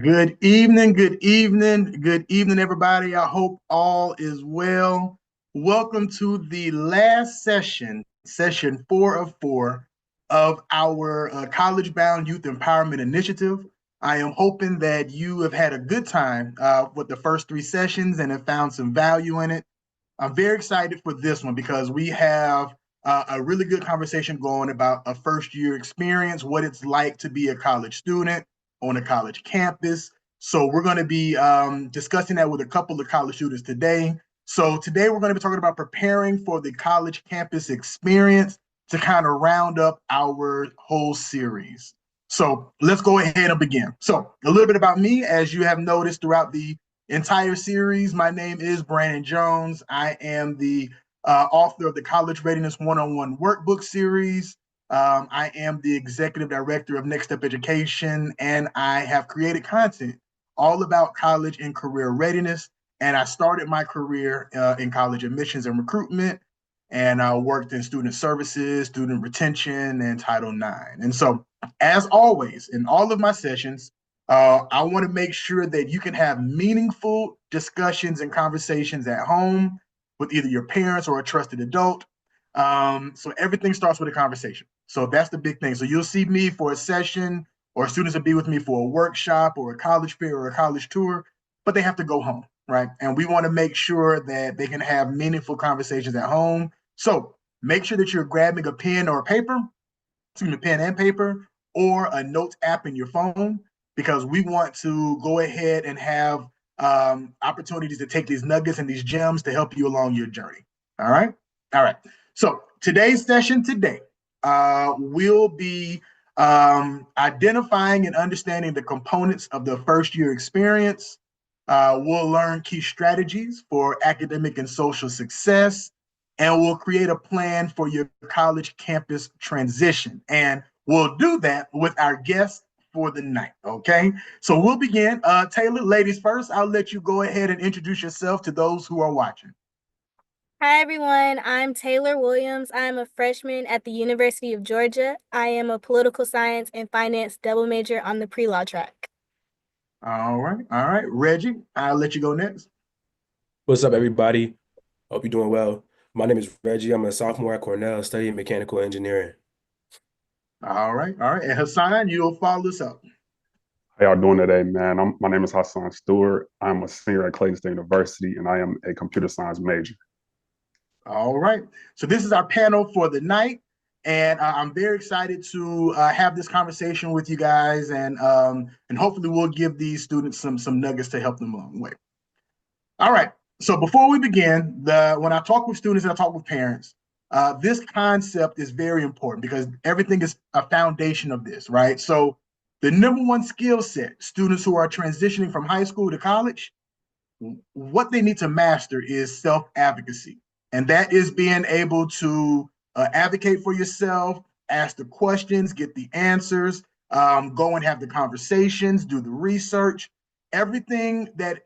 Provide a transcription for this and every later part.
Good evening, everybody. I hope all is well. Welcome to the last session, session 4 of our College Bound Youth Empowerment Initiative. I am hoping that you have had a good time with the first 3 sessions and have found some value in it. I'm very excited for this one because we have a really good conversation going about a first year experience, what it's like to be a college student on a college campus. So we're going to be discussing that with a couple of college students today. So today we're going to be talking about preparing for the college campus experience to kind of round up our whole series. So let's go ahead and begin. So a little bit about me, as you have noticed throughout the entire series. My name is Brandon Jones. I am the author of the College Readiness One-on-One Workbook series. I am the executive director of Next Step Education, and I have created content all about college and career readiness. And I started my career in college admissions and recruitment, and I worked in student services, student retention, and Title IX. And so, as always, in all of my sessions, I want to make sure that you can have meaningful discussions and conversations at home with either your parents or a trusted adult. So everything starts with a conversation. So that's the big thing. So you'll see me for a session, or students will be with me for a workshop or a college fair or a college tour, but they have to go home, right? And we want to make sure that they can have meaningful conversations at home. So make sure that you're grabbing a pen or a paper, excuse me, pen and paper, or a notes app in your phone, because we want to go ahead and have opportunities to take these nuggets and these gems to help you along your journey. All right. All right. So today's session will be identifying and understanding the components of the first year experience. We'll learn key strategies for academic and social success, and we'll create a plan for your college campus transition. And we'll do that with our guest for the night, okay? So we'll begin. Taylor, ladies first, I'll let you go ahead and introduce yourself to those who are watching. Hi, everyone. I'm Taylor Williams. I'm a freshman at the University of Georgia. I am a political science and finance double major on the pre-law track. All right, all right. Reggie, I'll let you go next. What's up, everybody? Hope you're doing well. My name is Reggie. I'm a sophomore at Cornell studying mechanical engineering. All right, all right. And Hassan, you'll follow this up. How y'all doing today, man? My name is Hassan Stewart. I'm a senior at Clayton State University, and I am a computer science major. All right. So this is our panel for the night, and I'm very excited to have this conversation with you guys, and hopefully we'll give these students some nuggets to help them along the way. All right. So before we begin, when I talk with students and I talk with parents, this concept is very important because everything is a foundation of this, right? So the number one skill set students who are transitioning from high school to college, what they need to master is self-advocacy. And that is being able to advocate for yourself, ask the questions, get the answers, go and have the conversations, do the research. Everything that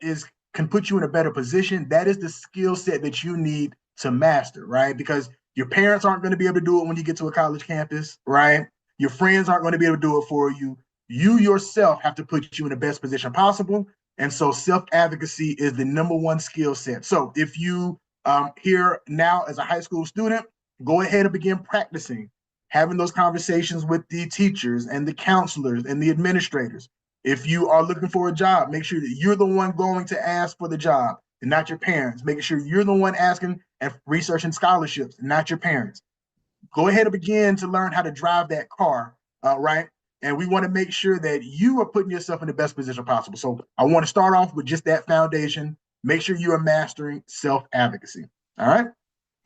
can put you in a better position, that is the skill set that you need to master, right? Because your parents aren't going to be able to do it when you get to a college campus, right? Your friends aren't going to be able to do it for you. You yourself have to put you in the best position possible. And so self-advocacy is the number one skill set. So if you here now as a high school student, go ahead and begin practicing having those conversations with the teachers and the counselors and the administrators. If you are looking for a job, make sure that you're the one going to ask for the job and not your parents. Making sure you're the one asking and researching scholarships, not your parents. Go ahead and begin to learn how to drive that car, right? And we want to make sure that you are putting yourself in the best position possible. So I want to start off with just that foundation. Make sure you are mastering self-advocacy. All right?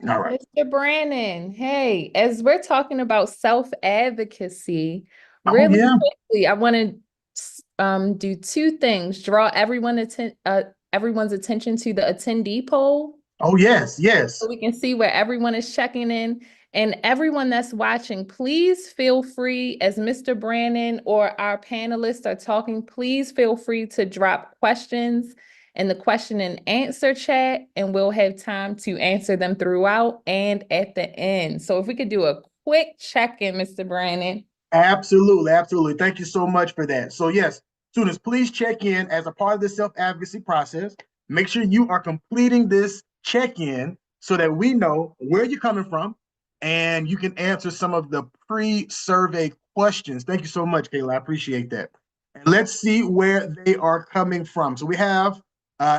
All right. Mr. Brandon, hey, as we're talking about self-advocacy, Oh, really yeah. quickly, I want to do 2 things. Draw everyone's attention to the attendee poll. Oh, yes, yes. So we can see where everyone is checking in. And everyone that's watching, please feel free, as Mr. Brandon or our panelists are talking, please feel free to drop questions in the question and answer chat, and we'll have time to answer them throughout and at the end. So if we could do a quick check-in, Mr. Brandon. Absolutely, absolutely. Thank you so much for that. So yes, Students, please check in as a part of the self-advocacy process. Make sure you are completing this check-in so that we know where you're coming from and you can answer some of the pre-survey questions. Thank you so much, Kayla. I appreciate that. And let's see where they are coming from. So we have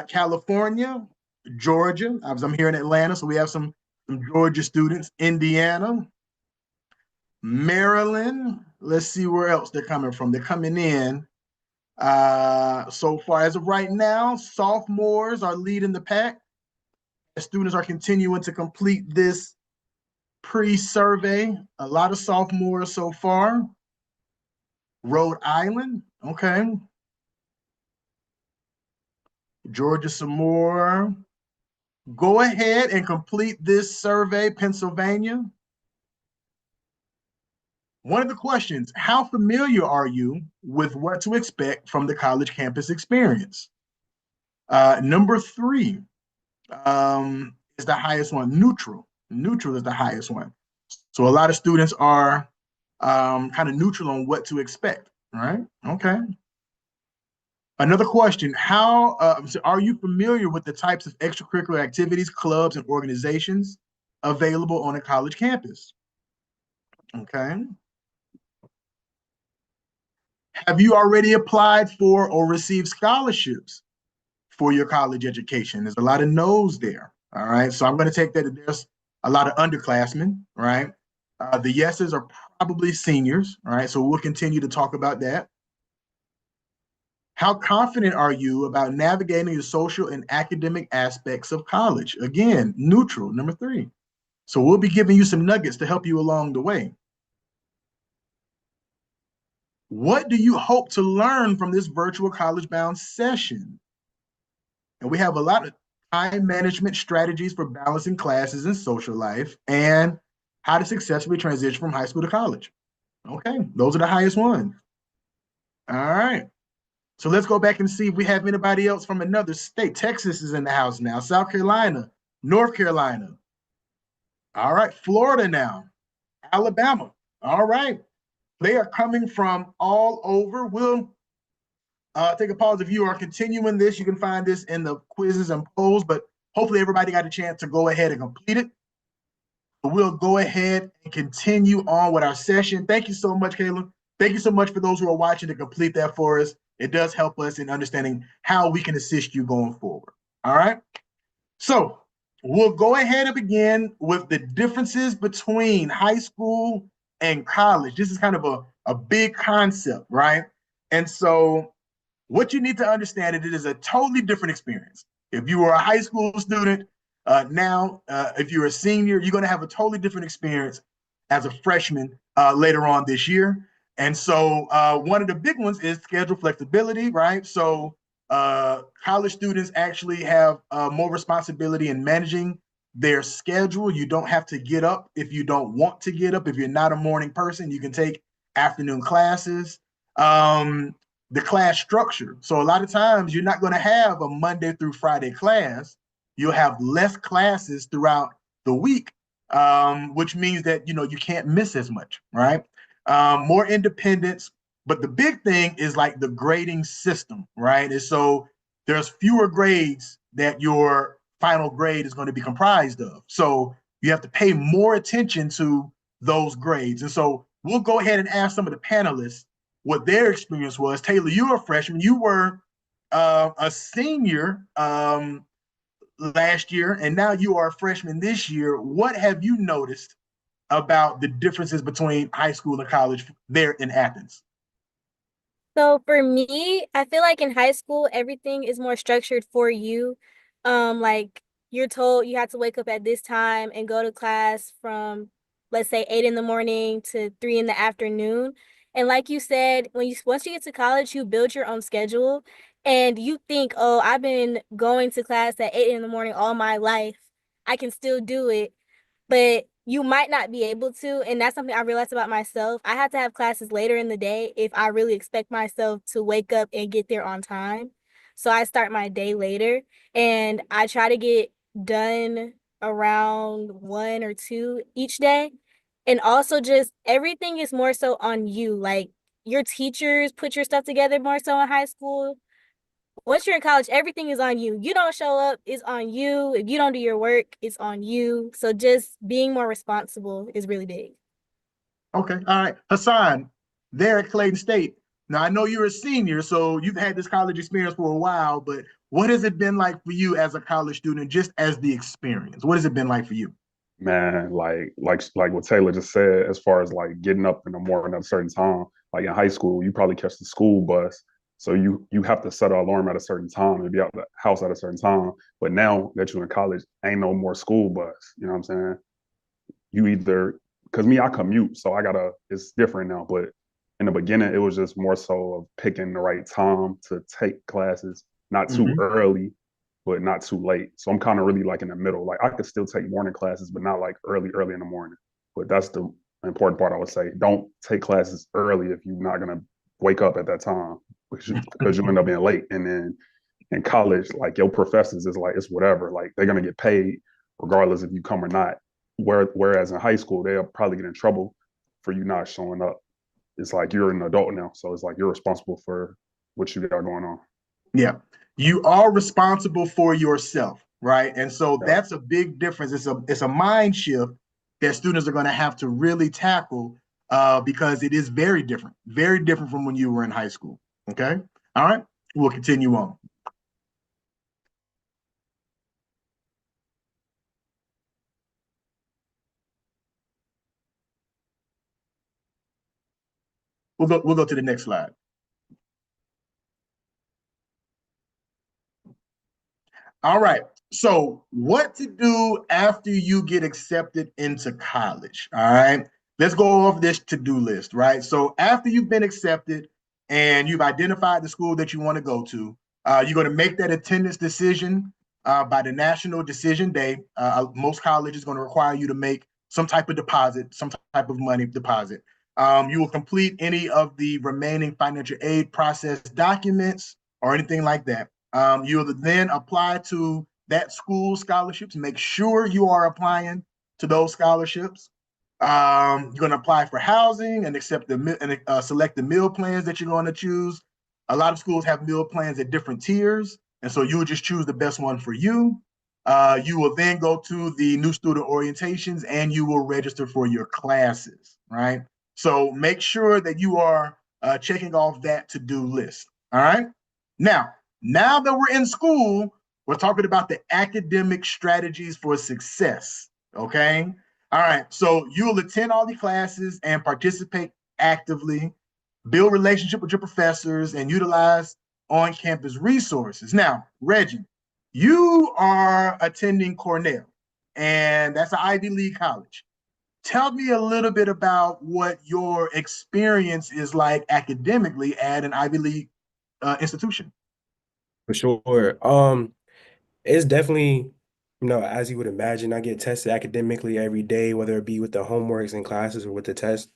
California, Georgia. I'm here in Atlanta, so we have some Georgia students. Indiana, Maryland. Let's see where else they're coming from. They're coming in. So far, as of right now, sophomores are leading the pack. Students are continuing to complete this pre-survey. A lot of sophomores so far. Rhode Island, okay. Georgia some more. Go ahead and complete this survey, Pennsylvania. One of the questions, how familiar are you with what to expect from the college campus experience? Number 3 is the highest one, neutral. Neutral is the highest one. So a lot of students are kind of neutral on what to expect, right? Okay. Another question, how are you familiar with the types of extracurricular activities, clubs, and organizations available on a college campus? Okay. Have you already applied for or received scholarships for your college education? There's a lot of no's there, all right? So I'm gonna take that there's a lot of underclassmen, right? The yeses are probably seniors, all right? So we'll continue to talk about that. How confident are you about navigating the social and academic aspects of college? Again, neutral, number 3. So we'll be giving you some nuggets to help you along the way. What do you hope to learn from this virtual college-bound session? And we have a lot of time management strategies for balancing classes and social life and how to successfully transition from high school to college. Okay, those are the highest ones. All right. So let's go back and see if we have anybody else from another state. Texas is in the house now. South Carolina, North Carolina. All right, Florida now. Alabama. All right. They are coming from all over. We'll take a pause. If you are continuing this, you can find this in the quizzes and polls, but hopefully everybody got a chance to go ahead and complete it. But we'll go ahead and continue on with our session. Thank you so much, Kayla. Thank you so much for those who are watching to complete that for us. It does help us in understanding how we can assist you going forward. All right. So we'll go ahead and begin with the differences between high school and college. This is kind of a big concept, right? And so what you need to understand is it is a totally different experience. If you were a high school student, if you're a senior, you're going to have a totally different experience as a freshman later on this year. And so one of the big ones is schedule flexibility, right? So college students actually have more responsibility in managing their schedule. You don't have to get up if you don't want to get up. If you're not a morning person, you can take afternoon classes. The class structure. So a lot of times you're not going to have a Monday through Friday class. You'll have less classes throughout the week, which means that you can't miss as much, right? More independence, but the big thing is like the grading system, right? And so there's fewer grades that your final grade is going to be comprised of. So you have to pay more attention to those grades. And so we'll go ahead and ask some of the panelists what their experience was. Taylor, you were a freshman. You were a senior last year, and now you are a freshman this year. What have you noticed about the differences between high school and college there in Athens? So for me, I feel like in high school, everything is more structured for you. Like you're told you have to wake up at this time and go to class from, let's say, 8 in the morning to 3 in the afternoon. And like you said, once you get to college, you build your own schedule and you think, oh, I've been going to class at 8 in the morning all my life. I can still do it. But you might not be able to. And that's something I realized about myself. I have to have classes later in the day if I really expect myself to wake up and get there on time. So I start my day later and I try to get done around 1 or 2 each day. And also just everything is more so on you. Like your teachers put your stuff together more so in high school. Once you're in college, everything is on you. You don't show up, it's on you. If you don't do your work, it's on you. So just being more responsible is really big. Okay, all right. Hassan, there at Clayton State. Now, I know you're a senior, so you've had this college experience for a while, but what has it been like for you as a college student, just as the experience? What has it been like for you? Man, like what Taylor just said, as far as like getting up in the morning at a certain time, like in high school, you probably catch the school bus. So you have to set an alarm at a certain time and be out the house at a certain time. But now that you're in college, ain't no more school bus. You know what I'm saying? You either, because me, I commute, so it's different now. But in the beginning, it was just more so of picking the right time to take classes, not too Mhm. early, but not too late. So I'm kind of really like in the middle. Like I could still take morning classes, but not like early in the morning. But that's the important part, I would say. Don't take classes early if you're not gonna wake up at that time because you end up being late. And then in college, like your professors is like it's whatever. Like they're gonna get paid regardless if you come or not. Whereas in high school, they'll probably get in trouble for you not showing up. It's like you're an adult now, so it's like you're responsible for what you got going on. Yeah. You are responsible for yourself, right? And so Yeah. that's a big difference. It's a mind shift that students are going to have to really tackle because it is very different from when you were in high school. Okay. All right. We'll continue on. We'll go to the next slide. All right. So, what to do after you get accepted into college? All right. Let's go off this to-do list, right? So, after you've been accepted and you've identified the school that you want to go to, you're going to make that attendance decision by the national decision day. Most colleges are going to require you to make some type of deposit, some type of money deposit. You will complete any of the remaining financial aid process documents or anything like that. You'll then apply to that school scholarships. Make sure you are applying to those scholarships. You're going to apply for housing and accept select the meal plans that you're going to choose. A lot of schools have meal plans at different tiers, and so you will just choose the best one for you. You will then go to the new student orientations and you will register for your classes, right? So make sure that you are checking off that to-do list. All right. Now that we're in school, we're talking about the academic strategies for success. Okay. All right. So you will attend all the classes and participate actively, build relationship with your professors, and utilize on-campus resources. Now, Reggie, you are attending Cornell, and that's an Ivy League college. Tell me a little bit about what your experience is like academically at an Ivy League institution. For sure. It's definitely, as you would imagine, I get tested academically every day, whether it be with the homeworks and classes or with the tests.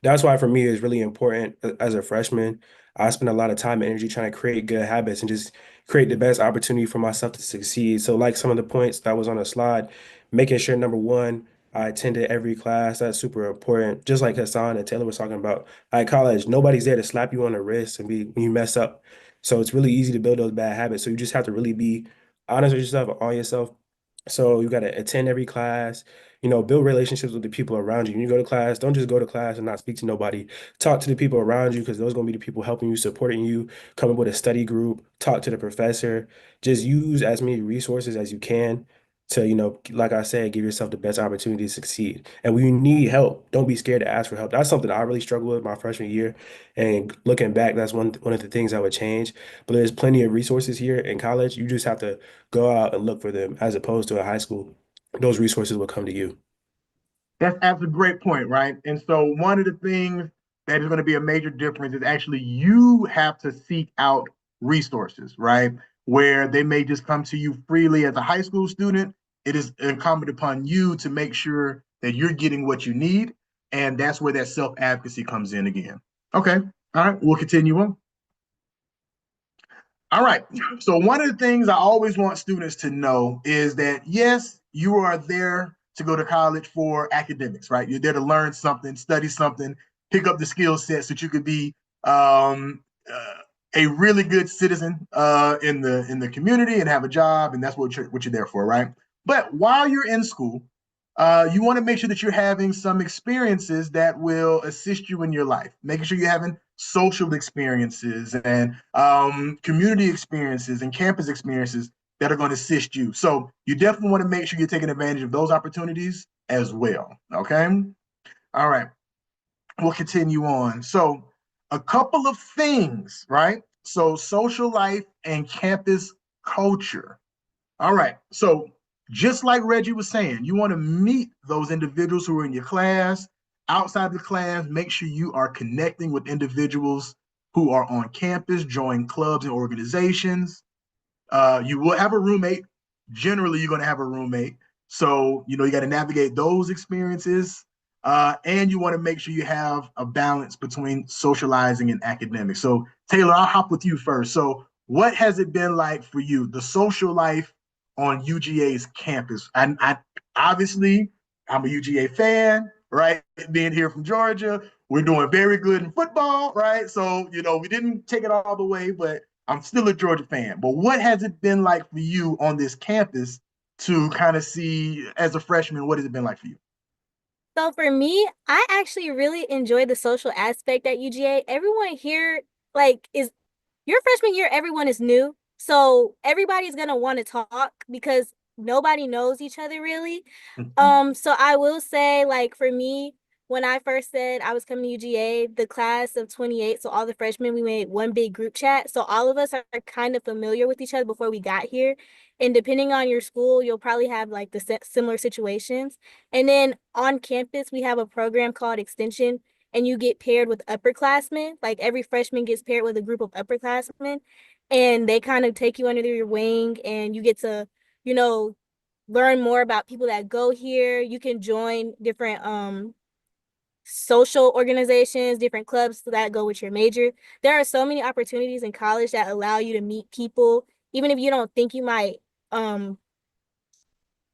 That's why for me it's really important as a freshman. I spend a lot of time and energy trying to create good habits and just create the best opportunity for myself to succeed. So like some of the points that was on the slide, making sure number one, I attended every class. That's super important. Just like Hassan and Taylor was talking about, at college, nobody's there to slap you on the wrist and be when you mess up. So it's really easy to build those bad habits. So you just have to really be honest with yourself, on yourself. So you got to attend every class, build relationships with the people around you. When you go to class, don't just go to class and not speak to nobody. Talk to the people around you because those are going to be the people helping you, supporting you. Come up with a study group, talk to the professor. Just use as many resources as you can to, like I said, give yourself the best opportunity to succeed. And when you need help, don't be scared to ask for help. That's something I really struggled with my freshman year. And looking back, that's one of the things I would change. But there's plenty of resources here in college. You just have to go out and look for them as opposed to a high school. Those resources will come to you. That's a great point, right? And so one of the things that is going to be a major difference is actually you have to seek out resources, right? Where they may just come to you freely as a high school student. It is incumbent upon you to make sure that you're getting what you need. And that's where that self-advocacy comes in again. Okay. All right. We'll continue on. All right. So one of the things I always want students to know is that yes, you are there to go to college for academics, right? You're there to learn something, study something, pick up the skill sets that you could be a really good citizen in the community and have a job, and that's what you're there for, right? But while you're in school, you want to make sure that you're having some experiences that will assist you in your life, making sure you're having social experiences and community experiences and campus experiences that are going to assist you. So you definitely want to make sure you're taking advantage of those opportunities as well. Okay. All right. We'll continue on. So a couple of things, right? So social life and campus culture. All right. So just like Reggie was saying, you want to meet those individuals who are in your class, outside the class, make sure you are connecting with individuals who are on campus, join clubs and organizations. You will have a roommate. Generally, you're going to have a roommate. So, you got to navigate those experiences. And you want to make sure you have a balance between socializing and academics. So, Taylor, I'll hop with you first. So, what has it been like for you, the social life on UGA's campus? I obviously, I'm a UGA fan, right? Being here from Georgia, we're doing very good in football, right? So, we didn't take it all the way, but I'm still a Georgia fan. But what has it been like for you on this campus to kind of see, as a freshman, what has it been like for you? So for me, I actually really enjoy the social aspect at UGA. Everyone here, is your freshman year, everyone is new. So everybody's gonna want to talk because nobody knows each other really. So I will say, for me, when I first said I was coming to UGA, the class of 28, so all the freshmen, we made one big group chat. So all of us are kind of familiar with each other before we got here. And depending on your school, you'll probably have the similar situations. And then on campus, we have a program called Extension, and you get paired with upperclassmen. Like every freshman gets paired with a group of upperclassmen, and they kind of take you under your wing, and you get to, you know, learn more about people that go here. You can join different social organizations, different clubs that go with your major. There are so many opportunities in college that allow you to meet people, even if you don't think you might um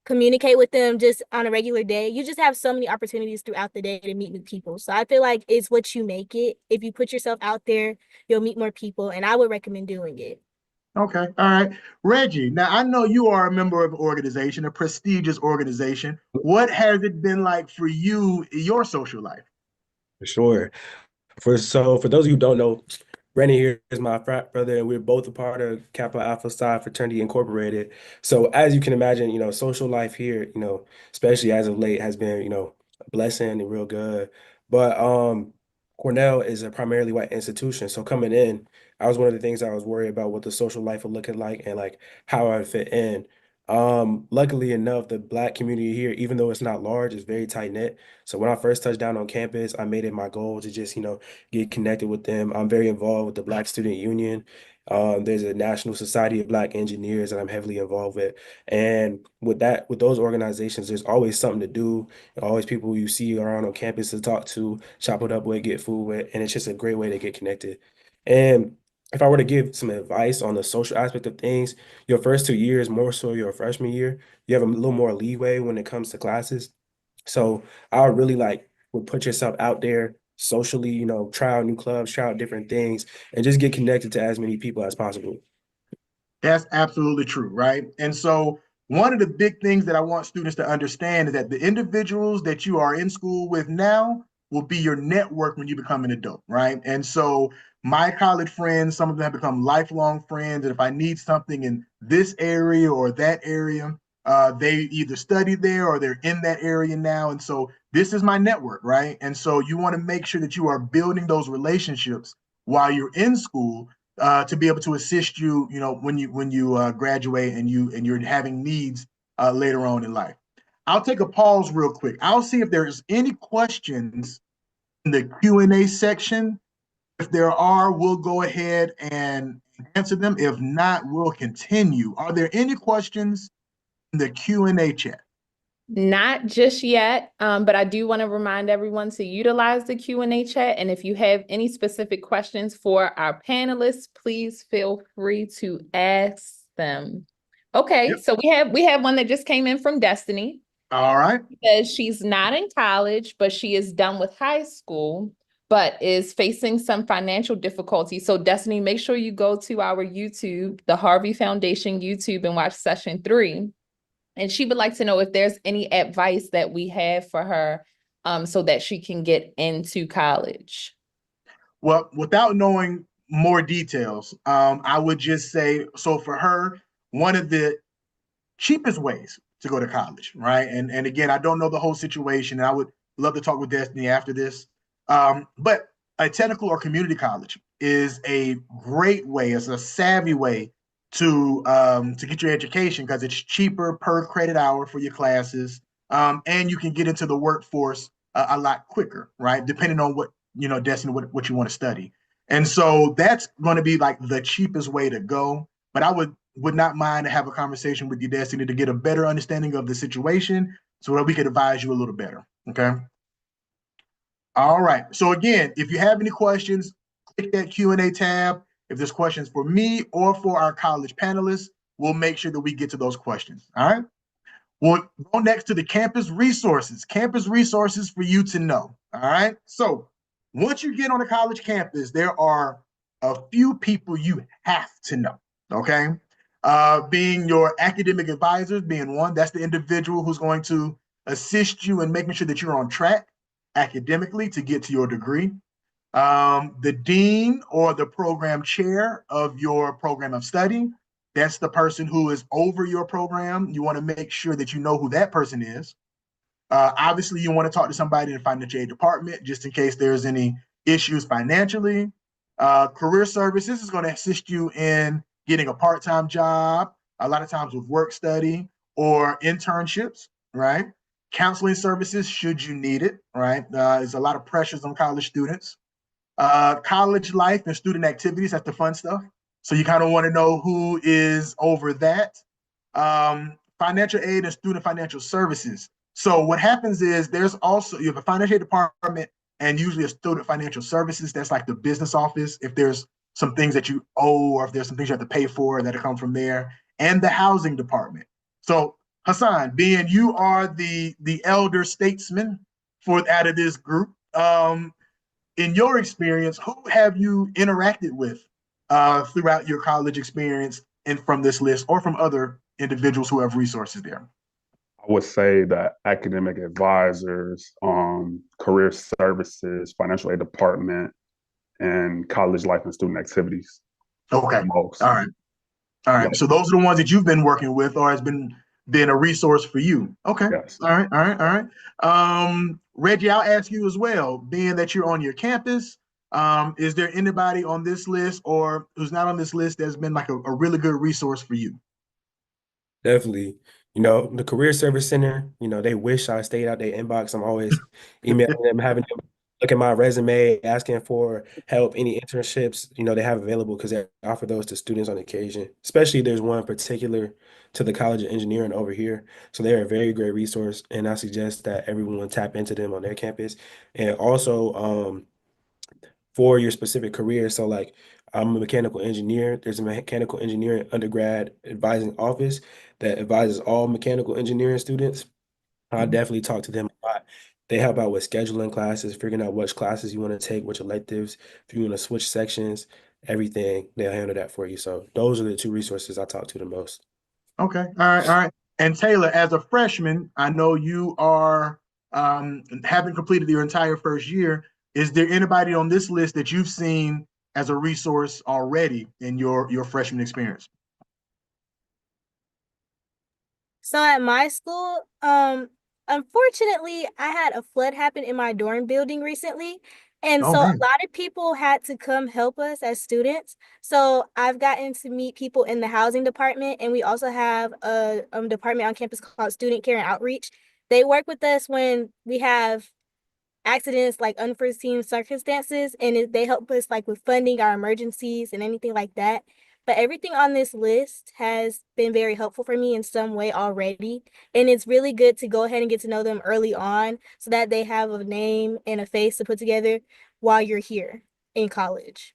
communicate with them just on a regular day. You just have so many opportunities throughout the day to meet new people. So I feel like it's what you make it. If you put yourself out there, you'll meet more people, and I would recommend doing it. Okay. All right. Reggie, now I know you are a member of an organization, a prestigious organization. What has it been like for you, your social life? For sure. For those of you who don't know, Brandon here is my frat brother, and we're both a part of Kappa Alpha Psi Fraternity Incorporated. So as you can imagine, social life here, especially as of late, has been, a blessing and real good. But Cornell is a primarily white institution. So coming in, I was one of the things I was worried about what the social life would look like and like how I would fit in. Luckily enough, the Black community here, even though it's not large, is very tight knit. So when I first touched down on campus, I made it my goal to just, get connected with them. I'm very involved with the Black Student Union. There's a National Society of Black Engineers that I'm heavily involved with. And with those organizations, there's always something to do. Always people you see around on campus to talk to, chop it up with, get food with, and it's just a great way to get connected. And if I were to give some advice on the social aspect of things, your first 2 years, more so your freshman year, you have a little more leeway when it comes to classes. So I would really would put yourself out there socially, try out new clubs, try out different things, and just get connected to as many people as possible. That's absolutely true, right? And so one of the big things that I want students to understand is that the individuals that you are in school with now will be your network when you become an adult, right? And so my college friends, some of them have become lifelong friends. And if I need something in this area or that area, they either study there or they're in that area now. And so this is my network, right? And so you want to make sure that you are building those relationships while you're in school to be able to assist you, when you graduate and you're having needs later on in life. I'll take a pause real quick. I'll see if there's any questions in the Q&A section. If there are, we'll go ahead and answer them. If not, we'll continue. Are there any questions in the Q&A chat? Not just yet, but I do want to remind everyone to utilize the Q&A chat. And if you have any specific questions for our panelists, please feel free to ask them. Okay, Yep. so we have one that just came in from Destiny. All right. Says she's not in college, but she is done with high school. but is facing some financial difficulty. So Destiny, make sure you go to our YouTube, the Harvey Foundation YouTube, and watch session 3. And she would like to know if there's any advice that we have for her so that she can get into college. Well, without knowing more details, I would just say, so for her, one of the cheapest ways to go to college, right? And again, I don't know the whole situation, and I would love to talk with Destiny after this. But a technical or community college is a great way, it's a savvy way to get your education because it's cheaper per credit hour for your classes, and you can get into the workforce a lot quicker, right? Depending on what Destiny, what you want to study, and so that's going to be like the cheapest way to go. But I would not mind to have a conversation with you, Destiny, to get a better understanding of the situation so that we could advise you a little better. Okay. All right. So again, if you have any questions, click that Q&A tab. If there's questions for me or for our college panelists, we'll make sure that we get to those questions. All right. We'll go next to the campus resources. Campus resources for you to know. All right. So once you get on a college campus, there are a few people you have to know. Okay. Being your academic advisors, being one, that's the individual who's going to assist you in making sure that you're on track academically to get to your degree. The dean or the program chair of your program of study, that's the person who is over your program. You want to make sure that you know who that person is. Obviously, you want to talk to somebody in the financial aid department just in case there's any issues financially. Career services is going to assist you in getting a part-time job, a lot of times with work study or internships, right? Counseling services, should you need it, right? There's a lot of pressures on college students. College life and student activities, that's the fun stuff. So you kind of want to know who is over that. Financial aid and student financial services. So what happens is you have a financial aid department and usually a student financial services. That's like the business office. If there's some things that you owe or if there's some things you have to pay for that come from there, and the housing department. So Hassan, being you are the elder statesman out of this group, in your experience, who have you interacted with throughout your college experience and from this list or from other individuals who have resources there? I would say that academic advisors, career services, financial aid department, and college life and student activities. Okay. Most. All right. All right. Yes. So those are the ones that you've been working with or has been a resource for you. Okay. Yes. All right. All right. All right. Reggie, I'll ask you as well, being that you're on your campus, is there anybody on this list or who's not on this list that's been like a really good resource for you? Definitely. The Career Service Center, they wish I stayed out their inbox. I'm always emailing them, having them look at my resume, asking for help, any internships, they have available because they offer those to students on occasion. Especially there's one particular to the College of Engineering over here. So they're a very great resource, and I suggest that everyone tap into them on their campus. And also, for your specific career. So like I'm a mechanical engineer. There's a mechanical engineering undergrad advising office that advises all mechanical engineering students. I definitely talk to them a lot. They help out with scheduling classes, figuring out which classes you want to take, which electives, if you want to switch sections, everything, they'll handle that for you. So those are the two resources I talk to the most. Okay. All right. All right. And Taylor, as a freshman, I know you are haven't completed your entire first year. Is there anybody on this list that you've seen as a resource already in your freshman experience? So at my school, unfortunately, I had a flood happen in my dorm building recently. And Oh, so a man. lot of people had to come help us as students. So I've gotten to meet people in the housing department, and we also have a department on campus called Student Care and Outreach. They work with us when we have accidents, like unforeseen circumstances, and they help us like with funding our emergencies and anything like that. But everything on this list has been very helpful for me in some way already, and it's really good to go ahead and get to know them early on so that they have a name and a face to put together while you're here in college.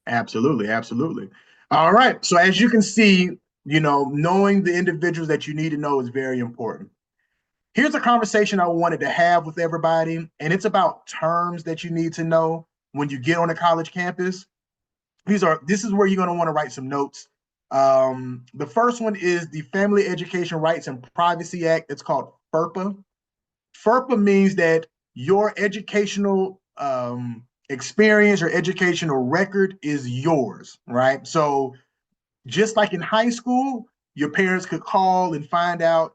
Absolutely, absolutely. All right. So as you can see, knowing the individuals that you need to know is very important. here's a conversation I wanted to have with everybody, and it's about terms that you need to know when you get on a college campus. This is where you're going to want to write some notes. The first one is the Family Education Rights and Privacy Act. It's called FERPA. FERPA means that your educational experience or educational record is yours, right? So just like in high school, your parents could call and find out,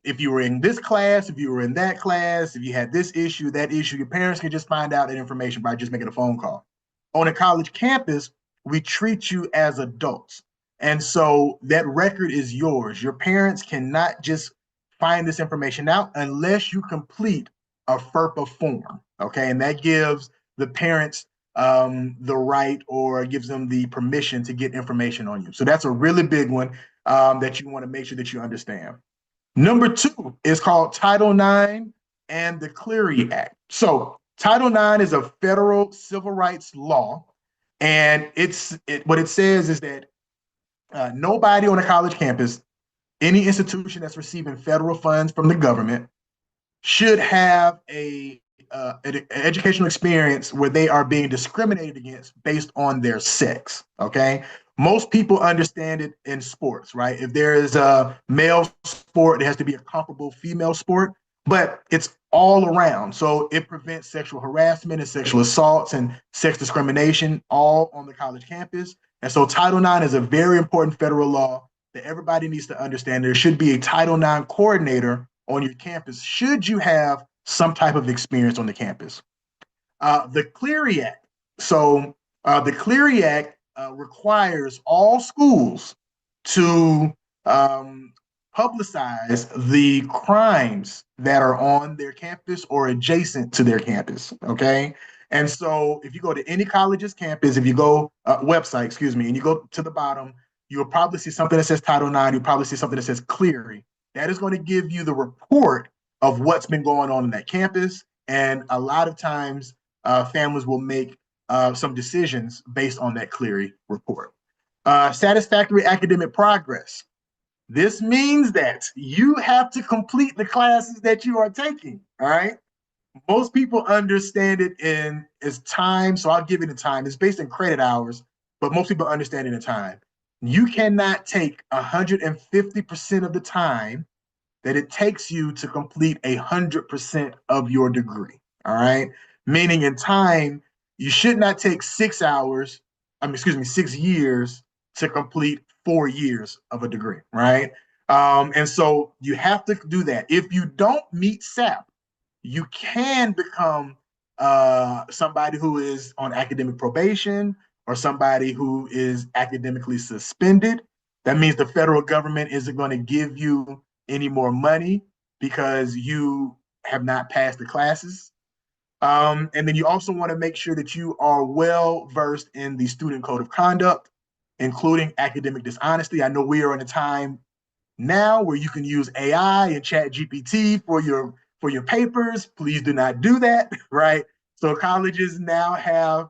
if you were in this class, if you were in that class, if you had this issue, that issue, your parents can just find out that information by just making a phone call. On a college campus, we treat you as adults. And so that record is yours. Your parents cannot just find this information out unless you complete a FERPA form. Okay. And that gives the parents the right or gives them the permission to get information on you. So that's a really big one that you want to make sure that you understand. Number two is called Title IX and the Clery Act. So Title IX is a federal civil rights law, and what it says is that nobody on a college campus, any institution that's receiving federal funds from the government, should have an educational experience where they are being discriminated against based on their sex. Okay. Most people understand it in sports, right? If there is a male sport, it has to be a comparable female sport, but it's all around. So it prevents sexual harassment and sexual assaults and sex discrimination all on the college campus. And so Title IX is a very important federal law that everybody needs to understand. There should be a Title IX coordinator on your campus should you have some type of experience on the campus. The Clery Act. So the Clery Act requires all schools to publicize the crimes that are on their campus or adjacent to their campus. Okay. And so if you go to any college's campus, if you go website, excuse me, and you go to the bottom, you'll probably see something that says Title IX. You'll probably see something that says Clery. That is going to give you the report of what's been going on in that campus. And a lot of times, families will make some decisions based on that Clery report. Satisfactory academic progress. This means that you have to complete the classes that you are taking, all right? Most people understand it as time, so I'll give it a time. It's based in credit hours, but most people understand it in time. You cannot take 150% of the time that it takes you to complete 100% of your degree. All right. Meaning in time, you should not take 6 years to complete 4 years of a degree. Right. And so you have to do that. If you don't meet SAP, you can become somebody who is on academic probation or somebody who is academically suspended. That means the federal government isn't going to give you any more money because you have not passed the classes. And then you also want to make sure that you are well versed in the student code of conduct, including academic dishonesty. I know we are in a time now where you can use AI and chat GPT for your papers. Please do not do that, right? So colleges now have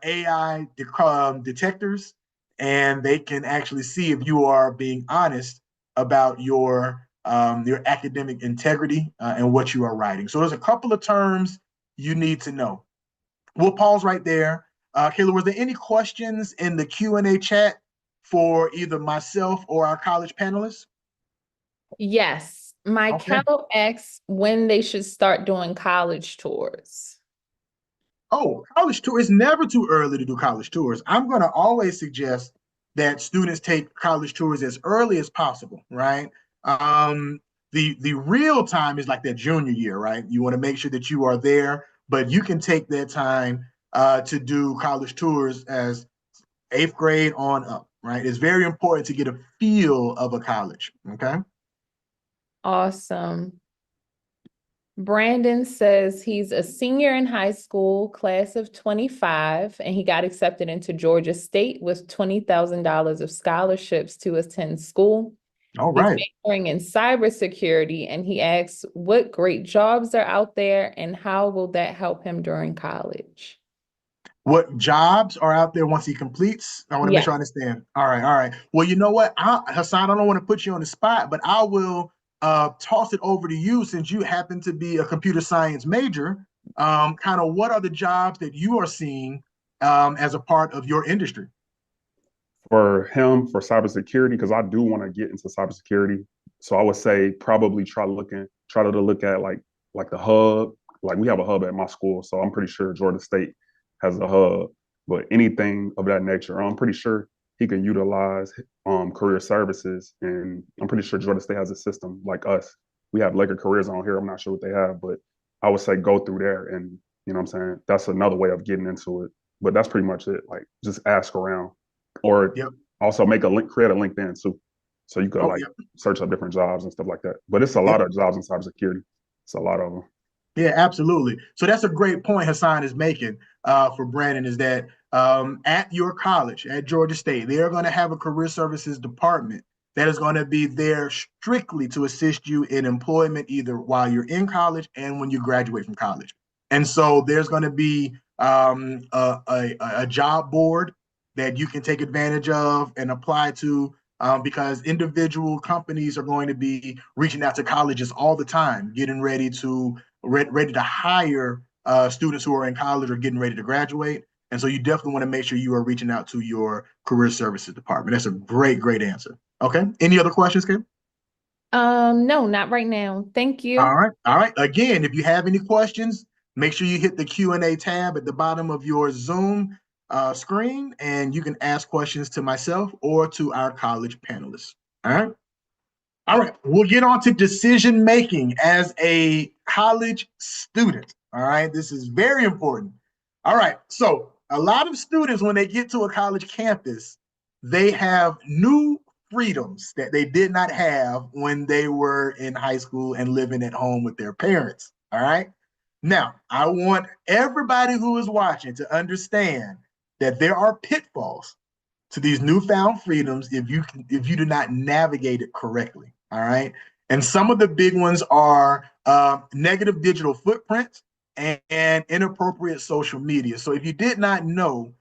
AI detectors, and they can actually see if you are being honest about your academic integrity and what you are writing. So there's a couple of terms you need to know. We'll pause right there. Kayla, was there any questions in the Q&A chat for either myself or our college panelists? Yes. My Okay. Cal asks when they should start doing college tours. Oh, college tour. It's never too early to do college tours. I'm going to always suggest that students take college tours as early as possible, right? The real time is like that junior year, right? You want to make sure that you are there, but you can take that time to do college tours as 8th grade on up, right? It's very important to get a feel of a college, okay? Awesome. Brandon says he's a senior in high school, class of 25, and he got accepted into Georgia State with $20,000 of scholarships to attend school. All He's right. majoring in cybersecurity, and he asks what great jobs are out there and how will that help him during college? What jobs are out there once he completes? I want to make sure I understand. All right, all right. Well, you know what, Hassan, I don't want to put you on the spot, but I will toss it over to you since you happen to be a computer science major. Kind of what are the jobs that you are seeing as a part of your industry? For him, for cybersecurity, because I do want to get into cybersecurity. So I would say probably try to look at like the hub. Like we have a hub at my school, so I'm pretty sure Georgia State has a hub. But anything of that nature, I'm pretty sure he can utilize career services, and I'm pretty sure Georgia State has a system like us. We have Laker careers on here. I'm not sure what they have, but I would say go through there, and you know what I'm saying. That's another way of getting into it. But that's pretty much it. Like just ask around or Yep. also make a link, create a LinkedIn too. So you could Oh, like yep. search up different jobs and stuff like that. But it's a Yep. lot of jobs in cybersecurity. It's a lot of them. Yeah, absolutely. So that's a great point Hassan is making for Brandon is that at your college, at Georgia State, they're going to have a career services department that is going to be there strictly to assist you in employment, either while you're in college and when you graduate from college. And so there's going to be a job board that you can take advantage of and apply to because individual companies are going to be reaching out to colleges all the time, getting ready to hire students who are in college or getting ready to graduate. And so you definitely want to make sure you are reaching out to your career services department. That's a great, great answer. Okay. Any other questions, Kim? No, not right now. Thank All you. right. All right. Again, if you have any questions, make sure you hit the Q&A tab at the bottom of your Zoom screen, and you can ask questions to myself or to our college panelists. All right. All right, we'll get on to decision making as a college student. All right, this is very important. All right, so a lot of students, when they get to a college campus, they have new freedoms that they did not have when they were in high school and living at home with their parents. All right, now I want everybody who is watching to understand that there are pitfalls to these newfound freedoms if you do not navigate it correctly. All right. And some of the big ones are negative digital footprints and inappropriate social media. So if you did not know,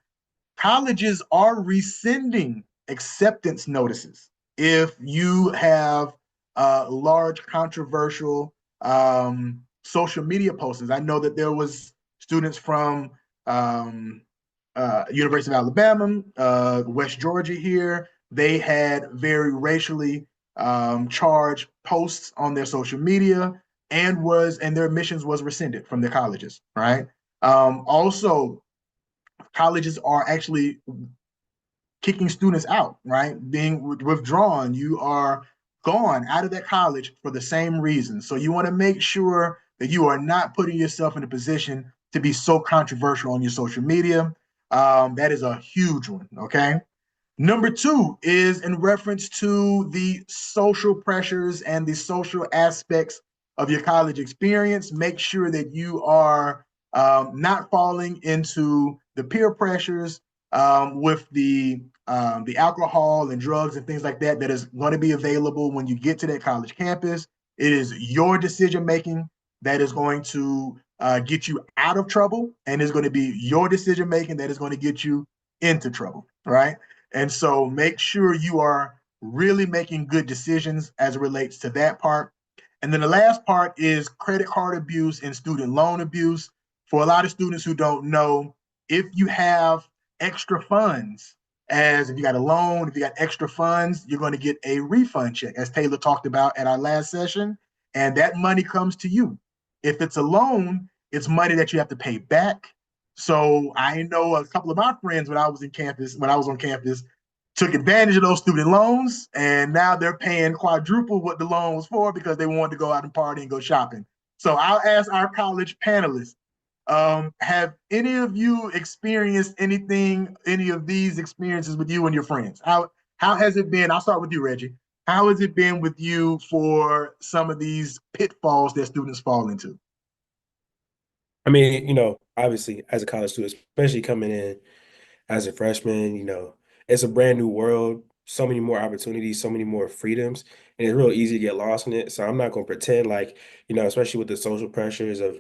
colleges are rescinding acceptance notices if you have large controversial social media postings. I know that there was students from University of Alabama, West Georgia here. They had very racially charged posts on their social media and their admissions was rescinded from their colleges, right? Also, colleges are actually kicking students out, right? Being withdrawn. You are gone out of that college for the same reason. So you want to make sure that you are not putting yourself in a position to be so controversial on your social media. That is a huge one, okay? Number two is in reference to the social pressures and the social aspects of your college experience. Make sure that you are not falling into the peer pressures with the alcohol and drugs and things like that that is going to be available when you get to that college campus. It is your decision making that is going to get you out of trouble, and is going to be your decision making that is going to get you into trouble, right? And so make sure you are really making good decisions as it relates to that part. And then the last part is credit card abuse and student loan abuse. For a lot of students who don't know, if you have extra funds, as if you got a loan, if you got extra funds, you're going to get a refund check, as Taylor talked about at our last session. And that money comes to you. If it's a loan, it's money that you have to pay back. So I know a couple of my friends when I was on campus, took advantage of those student loans, and now they're paying quadruple what the loan was for because they wanted to go out and party and go shopping. So I'll ask our college panelists, have any of you experienced any of these experiences with you and your friends? How has it been? I'll start with you, Reggie. How has it been with you for some of these pitfalls that students fall into? I mean, obviously as a college student, especially coming in as a freshman, it's a brand new world, so many more opportunities, so many more freedoms, and it's real easy to get lost in it. So I'm not going to pretend like, especially with the social pressures of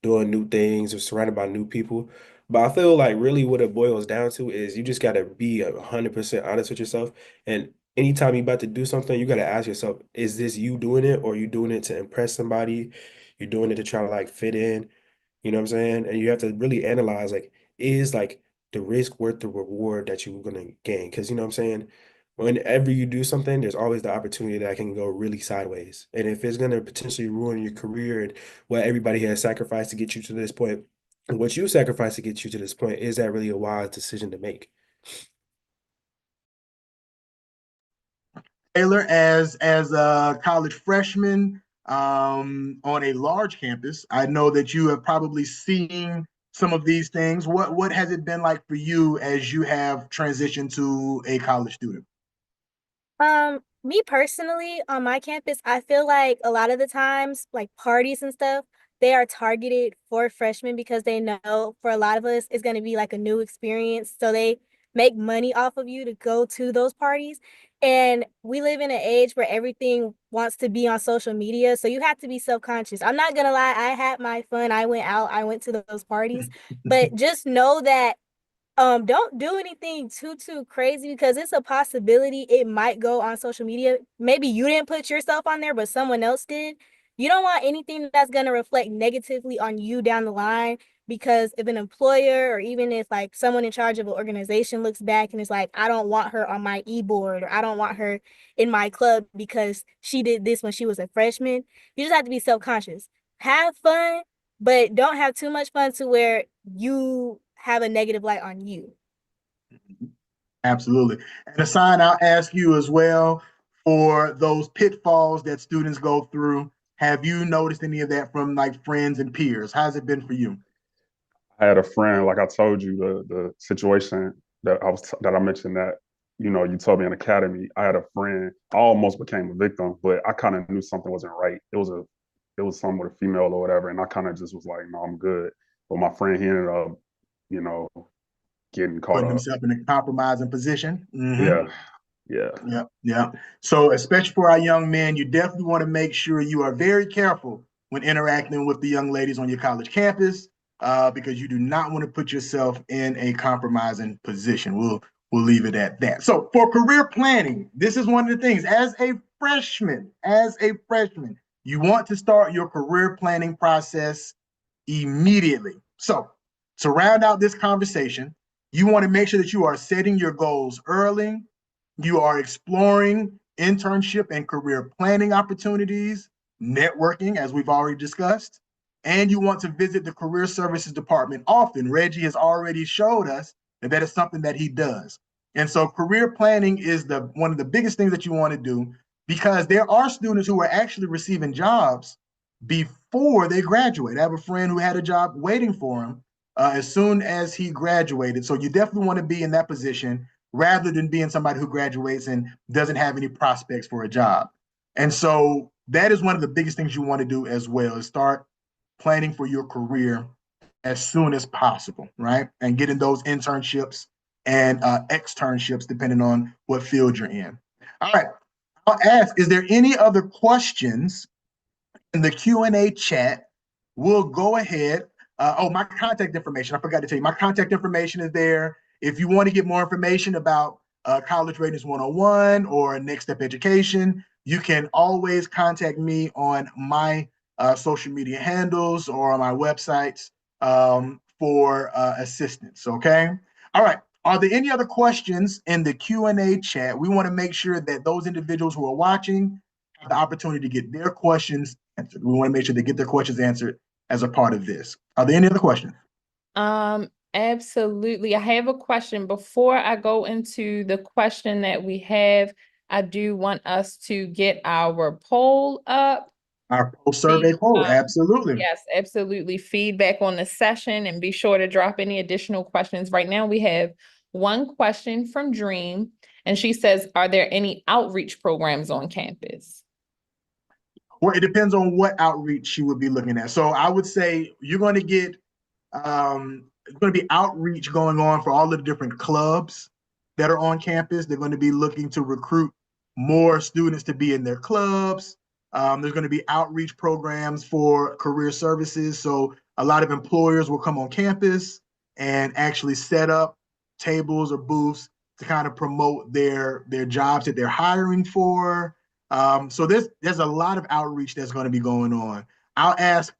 doing new things or surrounded by new people. But I feel like really what it boils down to is you just got to be 100% honest with yourself. And anytime you're about to do something, you got to ask yourself, is this you doing it, or you doing it to impress somebody? You're doing it to try to like fit in, you know what I'm saying? And you have to really analyze, like, is like the risk worth the reward that you're gonna gain? Because you know what I'm saying? Whenever you do something, there's always the opportunity that can go really sideways. And if it's gonna potentially ruin your career and what everybody has sacrificed to get you to this point, and what you sacrificed to get you to this point, is that really a wise decision to make? Taylor, as a college freshman on a large campus, I know that you have probably seen some of these things. What has it been like for you as you have transitioned to a college student? Me personally, on my campus, I feel like a lot of the times, like parties and stuff, they are targeted for freshmen because they know for a lot of us it's going to be like a new experience. So they make money off of you to go to those parties. And we live in an age where everything wants to be on social media. So you have to be self-conscious. I'm not gonna lie, I had my fun. I went out, I went to those parties, but just know that don't do anything too crazy because it's a possibility it might go on social media. Maybe you didn't put yourself on there, but someone else did. You don't want anything that's going to reflect negatively on you down the line because if an employer or even if like someone in charge of an organization looks back and is like, I don't want her on my e-board or I don't want her in my club because she did this when she was a freshman. You just have to be self-conscious. Have fun, but don't have too much fun to where you have a negative light on you. Absolutely. And Hassan, I'll ask you as well for those pitfalls that students go through. Have you noticed any of that from like friends and peers? How's it been for you? I had a friend, like I told you, the situation that I mentioned that, you told me in academy. I had a friend, I almost became a victim, but I kind of knew something wasn't right. It was something with a female or whatever, and I kind of just was like, no, I'm good. But my friend, he ended up, you know, getting caught Putting up. himself in a compromising position. Yeah, yeah. Yeah, yeah. So, especially for our young men, you definitely want to make sure you are very careful when interacting with the young ladies on your college campus, because you do not want to put yourself in a compromising position. We'll leave it at that. So, for career planning, this is one of the things. As a freshman, you want to start your career planning process immediately. So, to round out this conversation, you want to make sure that you are setting your goals early. You are exploring internship and career planning opportunities, networking, as we've already discussed, and you want to visit the Career Services Department often. Reggie has already showed us that that is something that he does. And so career planning is one of the biggest things that you want to do because there are students who are actually receiving jobs before they graduate. I have a friend who had a job waiting for him as soon as he graduated. So you definitely want to be in that position rather than being somebody who graduates and doesn't have any prospects for a job. And so that is one of the biggest things you want to do as well is start planning for your career as soon as possible, right? And getting those internships and externships depending on what field you're in. All right. I'll ask, is there any other questions in the Q&A chat? We'll go ahead. My contact information. I forgot to tell you, my contact information is there. If you want to get more information about College Readiness 101 or Next Step Education, you can always contact me on my social media handles or on my websites for assistance, okay? All right. Are there any other questions in the Q&A chat? We want to make sure that those individuals who are watching have the opportunity to get their questions answered. We want to make sure they get their questions answered as a part of this. Are there any other questions? Absolutely. I have a question. Before I go into the question that we have, I do want us to get our poll up. Our post-survey poll, absolutely. Yes, absolutely. Feedback on the session and be sure to drop any additional questions. Right now we have one question from Dream, and she says, are there any outreach programs on campus? Well, it depends on what outreach you would be looking at. So I would say you're going to get it's going to be outreach going on for all of the different clubs that are on campus. They're going to be looking to recruit more students to be in their clubs. There's going to be outreach programs for career services. So a lot of employers will come on campus and actually set up tables or booths to kind of promote their jobs that they're hiring for. So there's a lot of outreach that's going to be going on. I'll ask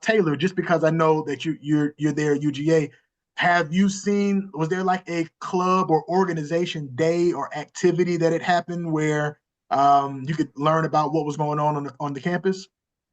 Taylor, just because I know that you're there at UGA. Have you seen, was there like a club or organization day or activity that had happened where you could learn about what was going on the campus?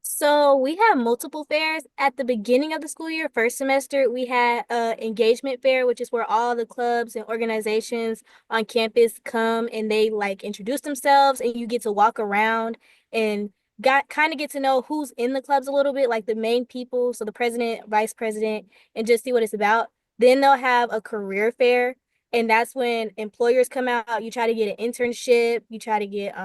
So we have multiple fairs. At the beginning of the school year, first semester, we had a engagement fair, which is where all the clubs and organizations on campus come and they like introduce themselves and you get to walk around and got kind of get to know who's in the clubs a little bit, like the main people, so the president, vice president, and just see what it's about. Then they'll have a career fair, and that's when employers come out. You try to get an internship, you try to get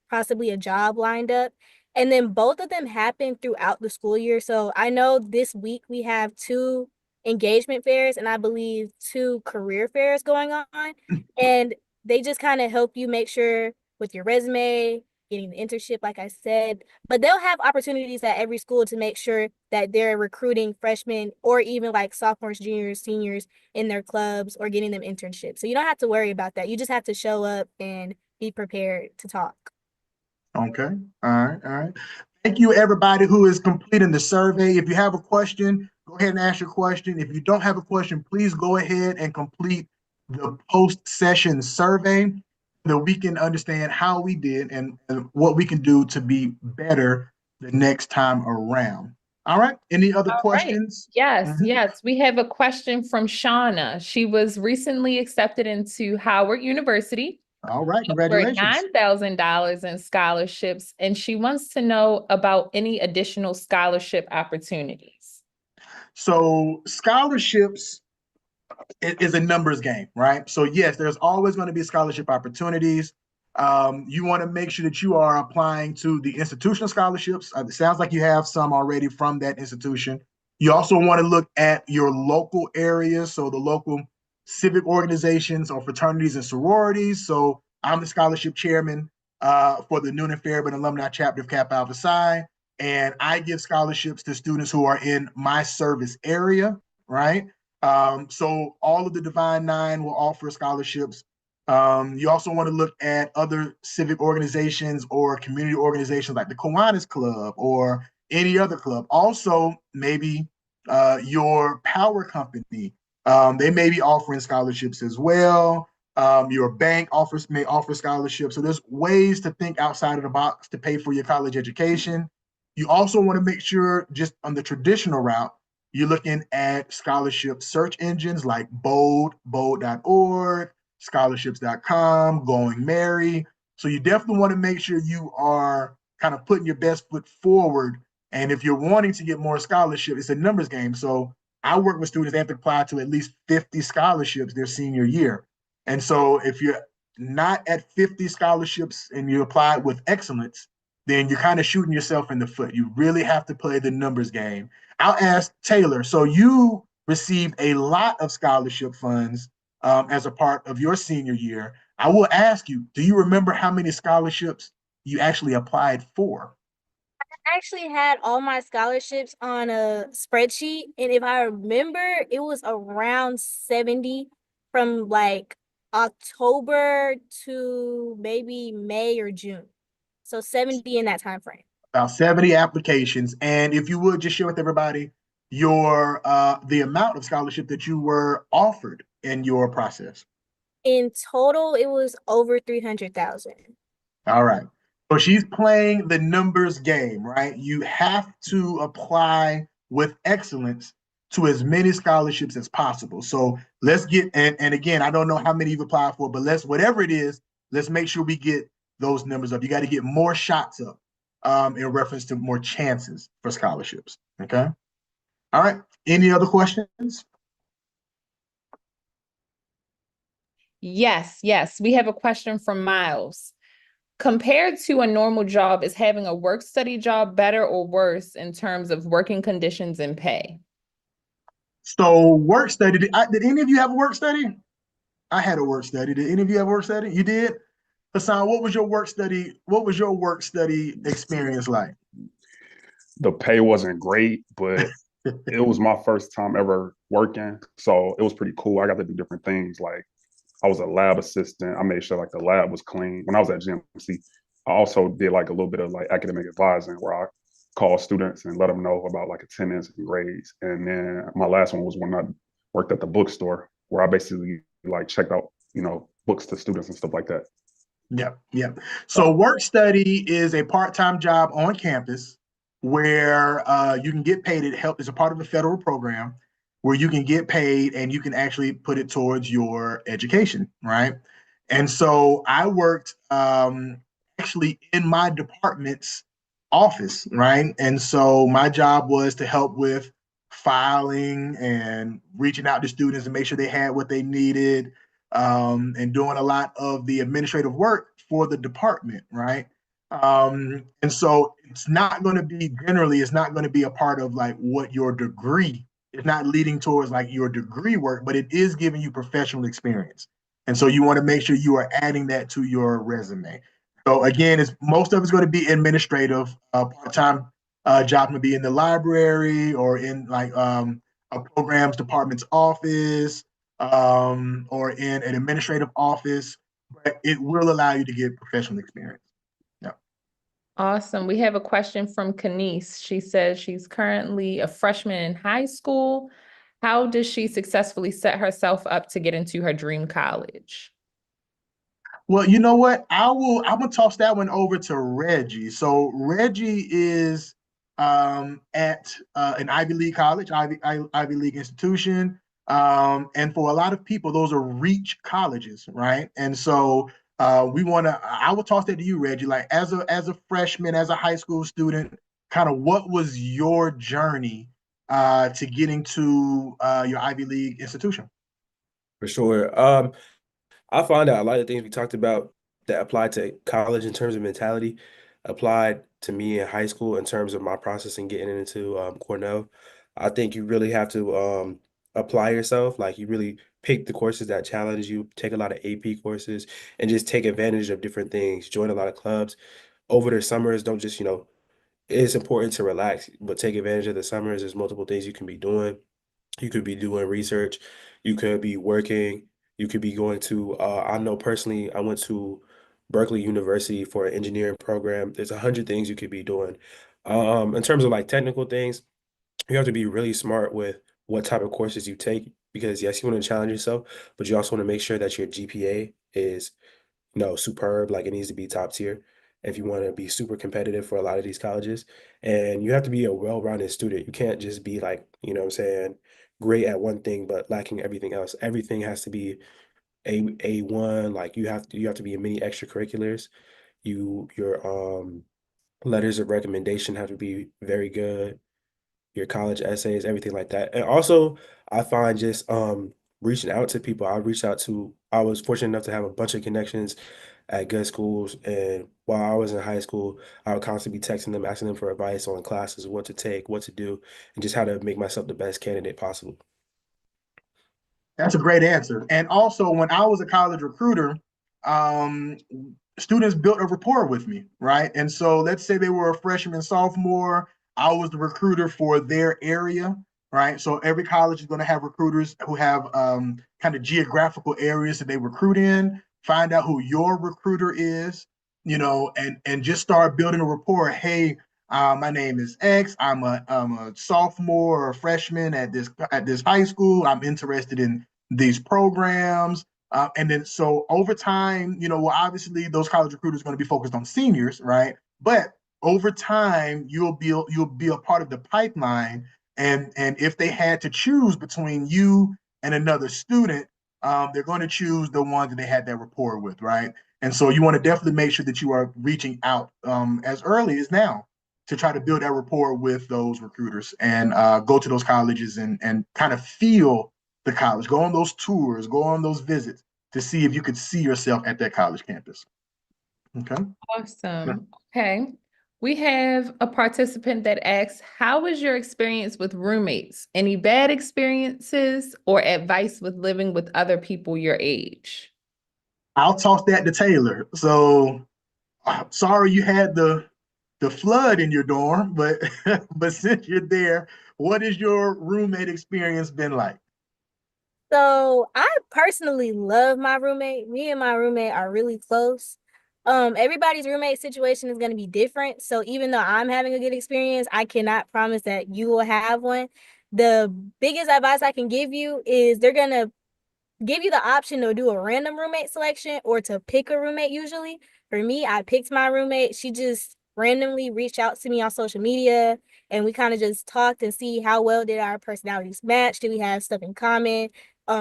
possibly a job lined up. And then both of them happen throughout the school year. So I know this week we have two engagement fairs and I believe two career fairs going on. And they just kind of help you make sure with your resume, getting the internship, like I said. But they'll have opportunities at every school to make sure that they're recruiting freshmen or even like sophomores, juniors, seniors in their clubs or getting them internships. So you don't have to worry about that. You just have to show up and be prepared to talk. Okay. All right. All right. Thank you, everybody who is completing the survey. If you have a question, go ahead and ask your question. If you don't have a question, please go ahead and complete the post-session survey so that we can understand how we did and what we can do to be better the next time around. All right. Any other All right. questions? Yes, Mhm. yes. We have a question from Shauna. She was recently accepted into Howard University All right. for Congratulations. $9,000 in scholarships, and she wants to know about any additional scholarship opportunities. So scholarships is a numbers game, right? So yes, there's always going to be scholarship opportunities. You want to make sure that you are applying to the institutional scholarships. It sounds like you have some already from that institution. You also want to look at your local areas, so the local civic organizations or fraternities and sororities. So I'm the scholarship chairman for the Noonan Fairburn Alumni Chapter of Kappa Alpha Psi, and I give scholarships to students who are in my service area, right? So all of the Divine Nine will offer scholarships. You also want to look at other civic organizations or community organizations like the Kiwanis Club or any other club. Also, maybe your power company. They may be offering scholarships as well. Your bank may offer scholarships. So there's ways to think outside of the box to pay for your college education. You also want to make sure, just on the traditional route, you're looking at scholarship search engines like bold.org, scholarships.com, Going Merry. So you definitely want to make sure you are kind of putting your best foot forward. And if you're wanting to get more scholarship, it's a numbers game. So I work with students, they have to apply to at least 50 scholarships their senior year. And so if you're not at 50 scholarships and you apply with excellence, then you're kind of shooting yourself in the foot. You really have to play the numbers game. I'll ask Taylor. So you received a lot of scholarship funds as a part of your senior year. I will ask you, do you remember how many scholarships you actually applied for? I actually had all my scholarships on a spreadsheet, and if I remember, it was around 70 from like October to maybe May or June. So 70 in that time frame. About 70 applications. And if you would just share with everybody your the amount of scholarship that you were offered in your process. In total, it was over 300,000. All right. So she's playing the numbers game, right? You have to apply with excellence to as many scholarships as possible. So let's get, and again, I don't know how many you've applied for, but whatever it is, let's make sure we get those numbers up. You got to get more shots up in reference to more chances for scholarships. Okay. All right. Any other questions? Yes, yes. We have a question from Miles. Compared to a normal job, is having a work study job better or worse in terms of working conditions and pay? So work study, did any of you have a work study? I had a work study. Did any of you have a work study? You did? Hassan, what was your work study? What was your work study experience like? The pay wasn't great, but it was my first time ever working. So it was pretty cool. I got to do different things like I was a lab assistant. I made sure like the lab was clean. When I was at GMC, I also did like a little bit of like academic advising where I called students and let them know about like attendance and grades. And then my last one was when I worked at the bookstore where I basically like checked out, books to students and stuff like that. Yep, yep. So work study is a part-time job on campus where you can get paid. It help is a part of a federal program where you can get paid and you can actually put it towards your education, right? And so I worked actually in my department's office, right? And so my job was to help with filing and reaching out to students and make sure they had what they needed, and doing a lot of the administrative work for the department, right? And so it's not going to be generally, it's not going to be a part of like what your degree, it's not leading towards like your degree work, but it is giving you professional experience. And so you want to make sure you are adding that to your resume. So again, it's most of it's going to be administrative. Part-time job may be in the library or in like a programs department's office, or in an administrative office, but it will allow you to get professional experience. Yeah. Awesome. We have a question from Kanice. She says she's currently a freshman in high school. How does she successfully set herself up to get into her dream college? Well, you know what? I'm gonna toss that one over to Reggie. So Reggie is at an Ivy League college, Ivy League institution. And for a lot of people, those are reach colleges, right? And so I will toss that to you, Reggie. Like as a freshman, as a high school student, kind of what was your journey to getting to your Ivy League institution? For sure. I find out a lot of things we talked about that apply to college in terms of mentality applied to me in high school in terms of my process and getting into Cornell. I think you really have to apply yourself. Like you really pick the courses that challenge you, take a lot of AP courses, and just take advantage of different things. Join a lot of clubs over the summers. Don't just, it's important to relax, but take advantage of the summers. There's multiple things you can be doing. You could be doing research. You could be working. You could be going to, I know personally, I went to Berkeley University for an engineering program. There's 100 things you could be doing. In terms of like technical things, you have to be really smart with what type of courses you take because yes, you want to challenge yourself, but you also want to make sure that your GPA is superb, like it needs to be top tier if you want to be super competitive for a lot of these colleges. And you have to be a well-rounded student. You can't just be like, what I'm saying, great at one thing but lacking everything else. Everything has to be A1. Like you have to be in many extracurriculars. Your letters of recommendation have to be very good, your college essays, everything like that. And also, I find just reaching out to people. I was fortunate enough to have a bunch of connections at good schools. And while I was in high school, I would constantly be texting them, asking them for advice on classes, what to take, what to do, and just how to make myself the best candidate possible. That's a great answer. And also, when I was a college recruiter, um, students built a rapport with me, right? And so, let's say they were a freshman, sophomore, I was the recruiter for their area, right? So, every college is going to have recruiters who have kind of geographical areas that they recruit in. Find out who your recruiter is, and just start building a rapport. Hey, my name is X. I'm a sophomore or freshman at this high school. I'm interested in these programs. And then so over time, well, obviously those college recruiters are going to be focused on seniors, right? But over time, you'll be a part of the pipeline. And if they had to choose between you and another student, they're going to choose the one that they had that rapport with, right? And so you want to definitely make sure that you are reaching out as early as now to try to build that rapport with those recruiters and go to those colleges and kind of feel the college, go on those tours, go on those visits to see if you could see yourself at that college campus. Okay. Awesome. Okay. We have a participant that asks, how was your experience with roommates? Any bad experiences or advice with living with other people your age? I'll toss that to Taylor. So sorry you had the flood in your dorm, but but since you're there, what has your roommate experience been like? So I personally love my roommate. Me and my roommate are really close. Everybody's roommate situation is going to be different. So even though I'm having a good experience, I cannot promise that you will have one. The biggest advice I can give you is they're going to give you the option to do a random roommate selection or to pick a roommate usually. For me, I picked my roommate. She just randomly reached out to me on social media and we kind of just talked and see how well did our personalities match? Do we have stuff in common?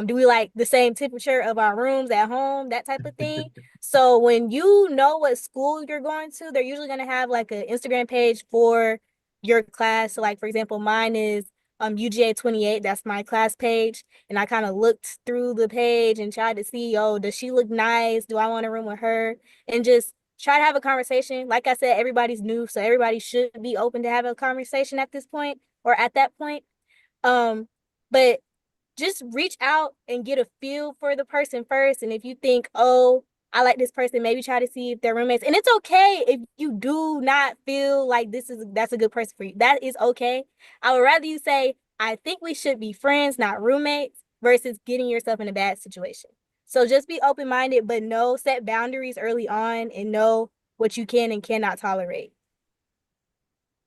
Do we like the same temperature of our rooms at home? That type of thing. So when you know what school you're going to, they're usually going to have like an Instagram page for your class. So like for example, mine is UGA 28. That's my class page. And I kind of looked through the page and tried to see, oh, does she look nice? Do I want to room with her? And just try to have a conversation. Like I said, everybody's new, so everybody should be open to have a conversation at this point or at that point. But just reach out and get a feel for the person first. And if you think, oh, I like this person, maybe try to see if they're roommates. And it's okay if you do not feel like that's a good person for you. That is okay. I would rather you say, I think we should be friends, not roommates, versus getting yourself in a bad situation. So just be open-minded, but set boundaries early on and know what you can and cannot tolerate.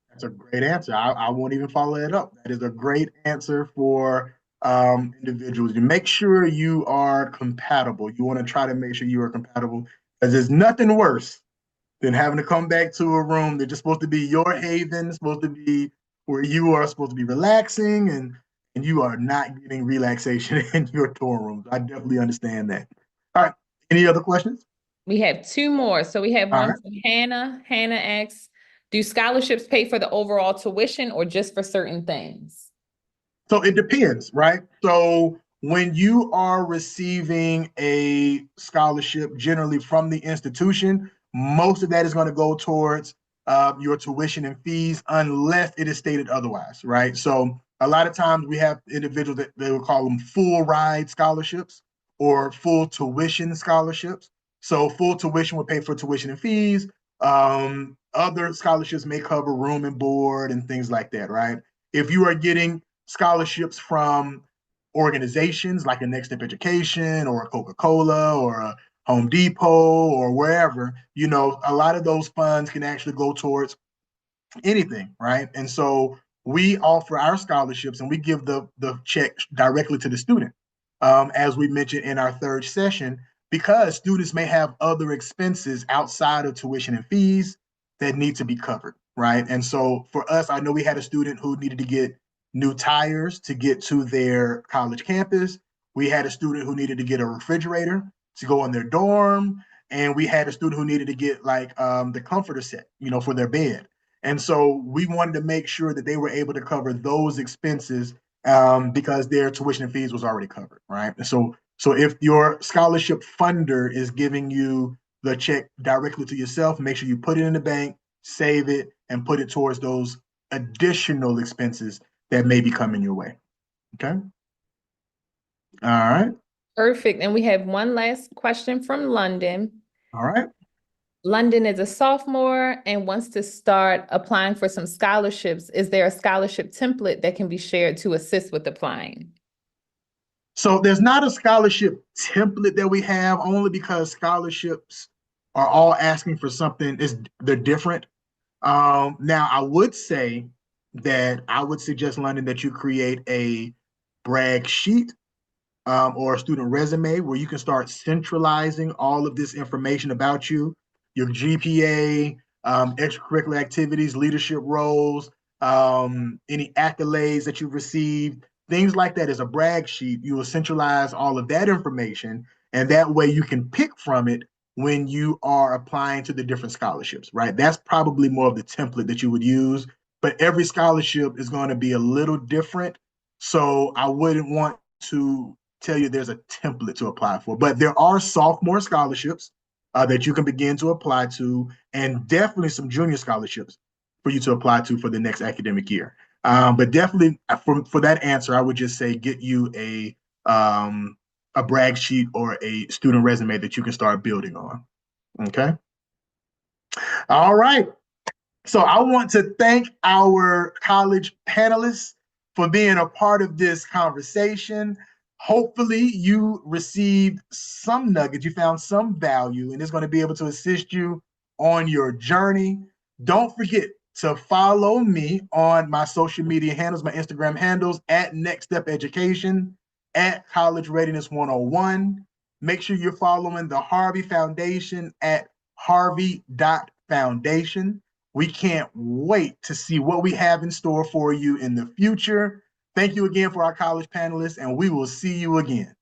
That's a great answer. I won't even follow it up. That is a great answer for individuals. You make sure you are compatible. You want to try to make sure you are compatible because there's nothing worse than having to come back to a room that's just supposed to be your haven, supposed to be where you are supposed to be relaxing, and you are not getting relaxation in your dorm rooms. I definitely understand that. All right. Any other questions? We have two more. So we have All one right. from Hannah. Hannah asks, do scholarships pay for the overall tuition or just for certain things? So it depends, right? So when you are receiving a scholarship generally from the institution, most of that is going to go towards your tuition and fees unless it is stated otherwise, right? So a lot of times we have individuals that they will call them full ride scholarships or full tuition scholarships. So full tuition would pay for tuition and fees. Other scholarships may cover room and board and things like that, right? If you are getting scholarships from organizations like a Next Step Education or a Coca-Cola or a Home Depot or wherever, a lot of those funds can actually go towards anything, right? And so we offer our scholarships and we give the check directly to the student, as we mentioned in our third session, because students may have other expenses outside of tuition and fees that need to be covered, right? And so for us, I know we had a student who needed to get new tires to get to their college campus. We had a student who needed to get a refrigerator to go in their dorm. And we had a student who needed to get like the comforter set, for their bed. And so we wanted to make sure that they were able to cover those expenses because their tuition and fees was already covered, right? So if your scholarship funder is giving you the check directly to yourself, make sure you put it in the bank, save it, and put it towards those additional expenses that may be coming your way. Okay. All right. Perfect. And we have one last question from London. All right. London is a sophomore and wants to start applying for some scholarships. Is there a scholarship template that can be shared to assist with applying? So there's not a scholarship template that we have, only because scholarships are all asking for something. They're different. Now, I would say that I would suggest, London, that you create a brag sheet or a student resume where you can start centralizing all of this information about you, your GPA, extracurricular activities, leadership roles, any accolades that you've received, things like that. As a brag sheet, you will centralize all of that information, and that way you can pick from it when you are applying to the different scholarships, right? That's probably more of the template that you would use, but every scholarship is going to be a little different. So I wouldn't want to tell you there's a template to apply for, but there are sophomore scholarships that you can begin to apply to, and definitely some junior scholarships for you to apply to for the next academic year. But definitely for that answer, I would just say get you a brag sheet or a student resume that you can start building on. Okay. All right. So I want to thank our college panelists for being a part of this conversation. Hopefully you received some nuggets, you found some value, and it's going to be able to assist you on your journey. Don't forget to follow me on my social media handles, my Instagram handles at Next Step Education, at College Readiness 101. Make sure you're following the Harvey Foundation at harvey.foundation. We can't wait to see what we have in store for you in the future. Thank you again for our college panelists, and we will see you again.